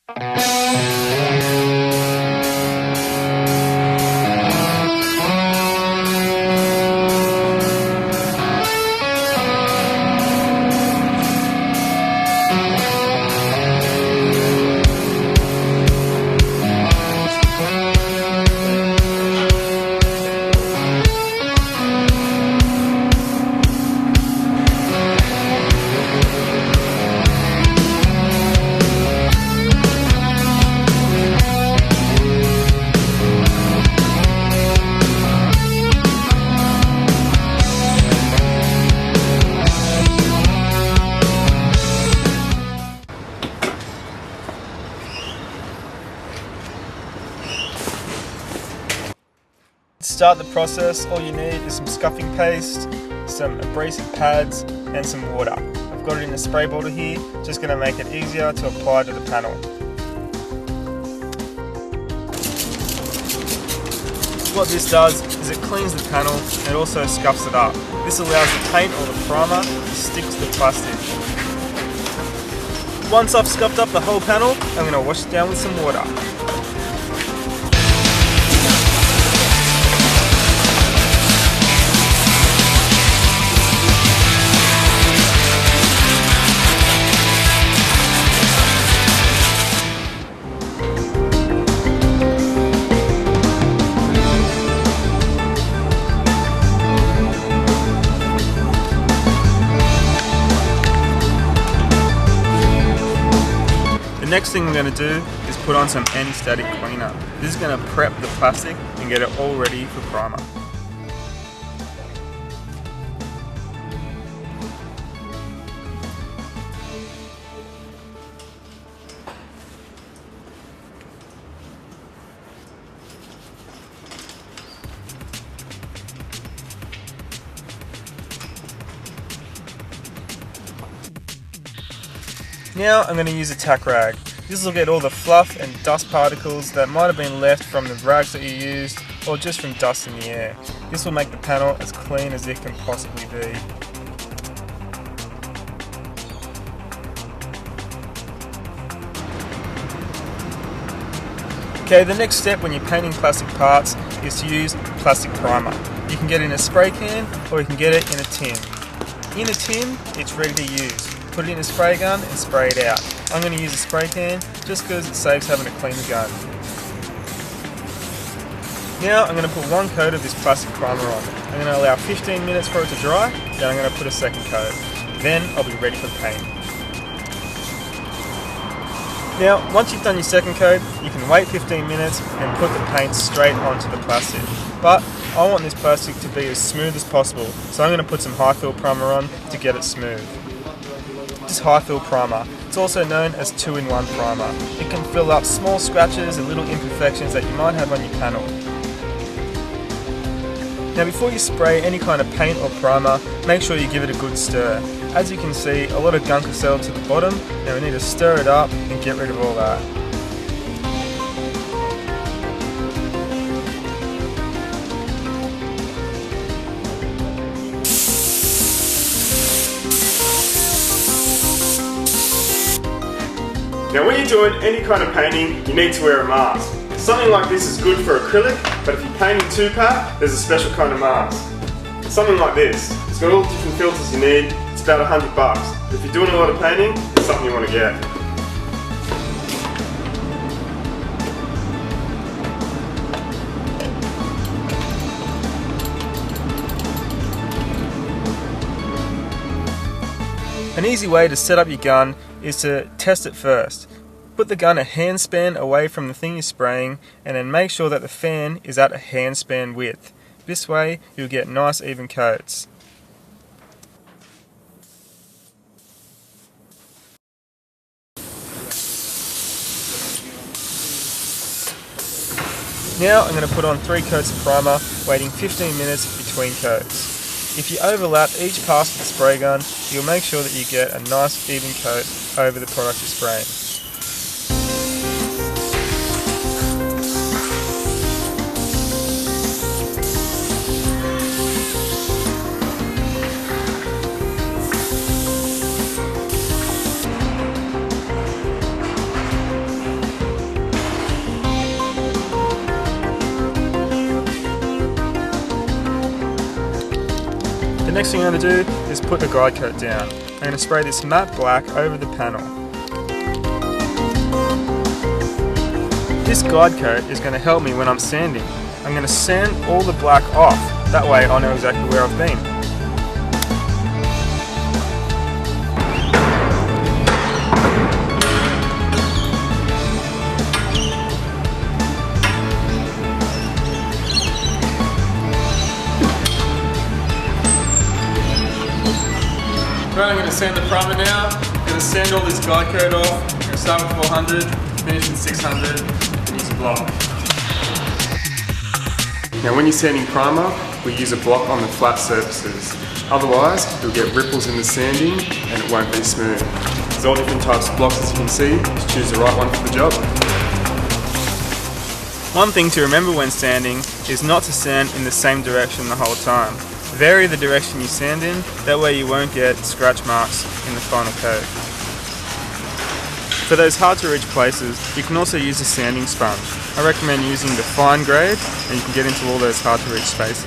To start the process, all you need is some scuffing paste, some abrasive pads and some water. I've got it in a spray bottle here, just going to make it easier to apply to the panel. What this does is it cleans the panel and it also scuffs it up. This allows the paint or the primer to stick to the plastic. Once I've scuffed up the whole panel, I'm going to wash it down with some water. The next thing we're going to do is put on some anti-static cleaner. This is going to prep the plastic and get it all ready for primer. Now I'm going to use a tack rag. This will get all the fluff and dust particles that might have been left from the rags that you used or just from dust in the air. This will make the panel as clean as it can possibly be. Okay, the next step when you're painting plastic parts is to use plastic primer. You can get it in a spray can or you can get it in a tin. In a tin, it's ready to use. Put it in a spray gun and spray it out. I'm going to use a spray can just because it saves having to clean the gun. Now I'm going to put one coat of this plastic primer on. I'm going to allow 15 minutes for it to dry, then I'm going to put a second coat. Then I'll be ready for paint. Now once you've done your second coat, you can wait 15 minutes and put the paint straight onto the plastic. But I want this plastic to be as smooth as possible, so I'm going to put some high fill primer on to get it smooth. This high fill primer, it's also known as 2-in-1 primer. It can fill up small scratches and little imperfections that you might have on your panel. Now before you spray any kind of paint or primer, make sure you give it a good stir. As you can see, a lot of gunk has settled to the bottom, and we need to stir it up and get rid of all that. Now when you're doing any kind of painting, you need to wear a mask. Something like this is good for acrylic, but if you're painting 2-pack, there's a special kind of mask. Something like this. It's got all the different filters you need. It's about $100. But if you're doing a lot of painting, it's something you want to get. An easy way to set up your gun is to test it first. Put the gun a handspan away from the thing you're spraying and then make sure that the fan is at a handspan width. This way you'll get nice even coats. Now I'm going to put on 3 coats of primer, waiting 15 minutes between coats. If you overlap each pass with the spray gun, you'll make sure that you get a nice even coat over the product you're spraying. next thing I'm going to do is put the guide coat down. I'm going to spray this matte black over the panel. This guide coat is going to help me when I'm sanding. I'm going to sand all the black off, that way I know exactly where I've been. Right, I'm going to sand the primer now. I'm going to sand all this guide coat off. I'm going to start with 400, finish with 600, and use a block. Now when you're sanding primer, we use a block on the flat surfaces. Otherwise, you'll get ripples in the sanding and it won't be smooth. There's all different types of blocks as you can see. Just choose the right one for the job. One thing to remember when sanding is not to sand in the same direction the whole time. Vary the direction you sand in, that way you won't get scratch marks in the final coat. For those hard to reach places, you can also use a sanding sponge. I recommend using the fine grade and you can get into all those hard to reach spaces.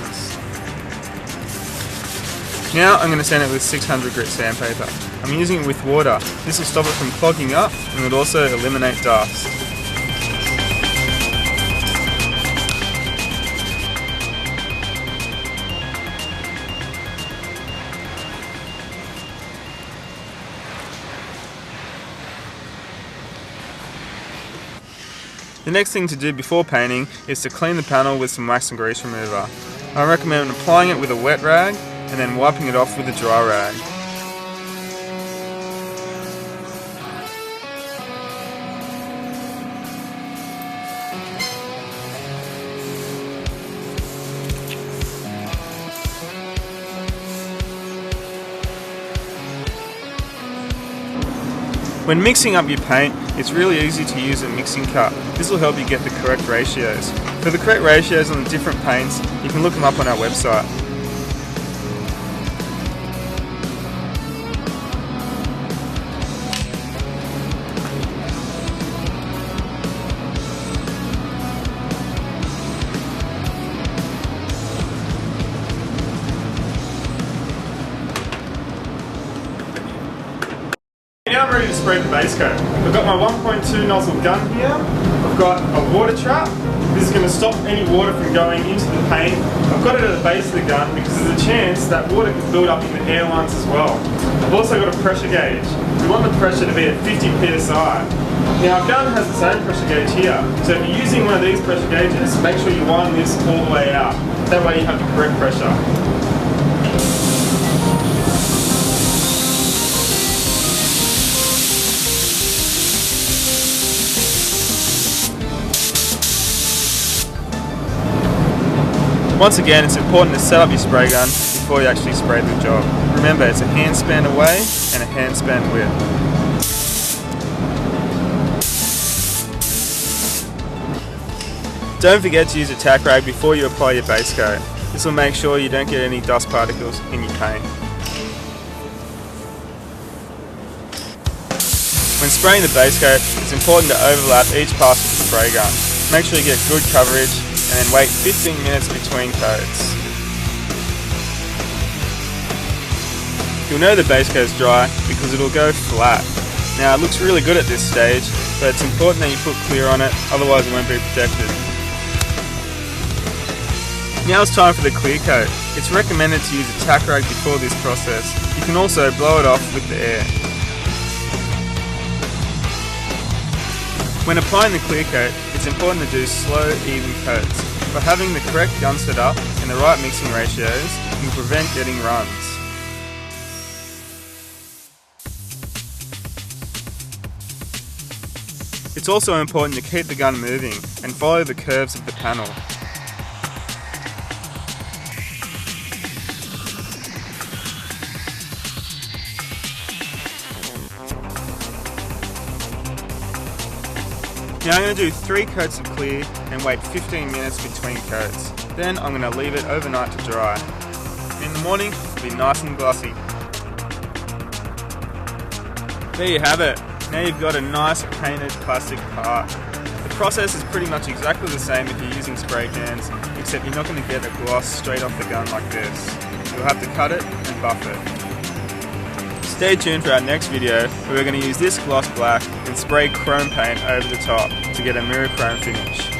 Now I'm going to sand it with 600 grit sandpaper. I'm using it with water. This will stop it from clogging up and it will also eliminate dust. The next thing to do before painting is to clean the panel with some wax and grease remover. I recommend applying it with a wet rag and then wiping it off with a dry rag. When mixing up your paint, it's really easy to use a mixing cup. This will help you get the correct ratios. For the correct ratios on the different paints, you can look them up on our website. Now I'm ready to spray the base coat. I've got my 1.2 nozzle gun here. I've got a water trap. This is going to stop any water from going into the paint. I've got it at the base of the gun because there's a chance that water can build up in the air lines as well. I've also got a pressure gauge. We want the pressure to be at 50 psi. Now our gun has its own pressure gauge here. So if you're using one of these pressure gauges, make sure you line this all the way out. That way you have the correct pressure. Once again, it's important to set up your spray gun before you actually spray the job. Remember, it's a hand span away and a hand span width. Don't forget to use a tack rag before you apply your base coat. This will make sure you don't get any dust particles in your paint. When spraying the base coat, it's important to overlap each pass with the spray gun. Make sure you get good coverage and then wait 15 minutes between coats. You'll know the base coat's dry because it'll go flat. Now it looks really good at this stage, but it's important that you put clear on it, otherwise it won't be protected. Now it's time for the clear coat. It's recommended to use a tack rag before this process. You can also blow it off with the air. When applying the clear coat, it's important to do slow, even coats. By having the correct gun set up and the right mixing ratios, you can prevent getting runs. It's also important to keep the gun moving and follow the curves of the panel. Now I'm going to do 3 coats of clear and wait 15 minutes between coats. Then I'm going to leave it overnight to dry. In the morning, it'll be nice and glossy. There you have it. Now you've got a nice painted plastic part. The process is pretty much exactly the same if you're using spray cans, except you're not going to get a gloss straight off the gun like this. you'll have to cut it and buff it. Stay tuned for our next video where we're going to use this gloss black and spray chrome paint over the top to get a mirror chrome finish.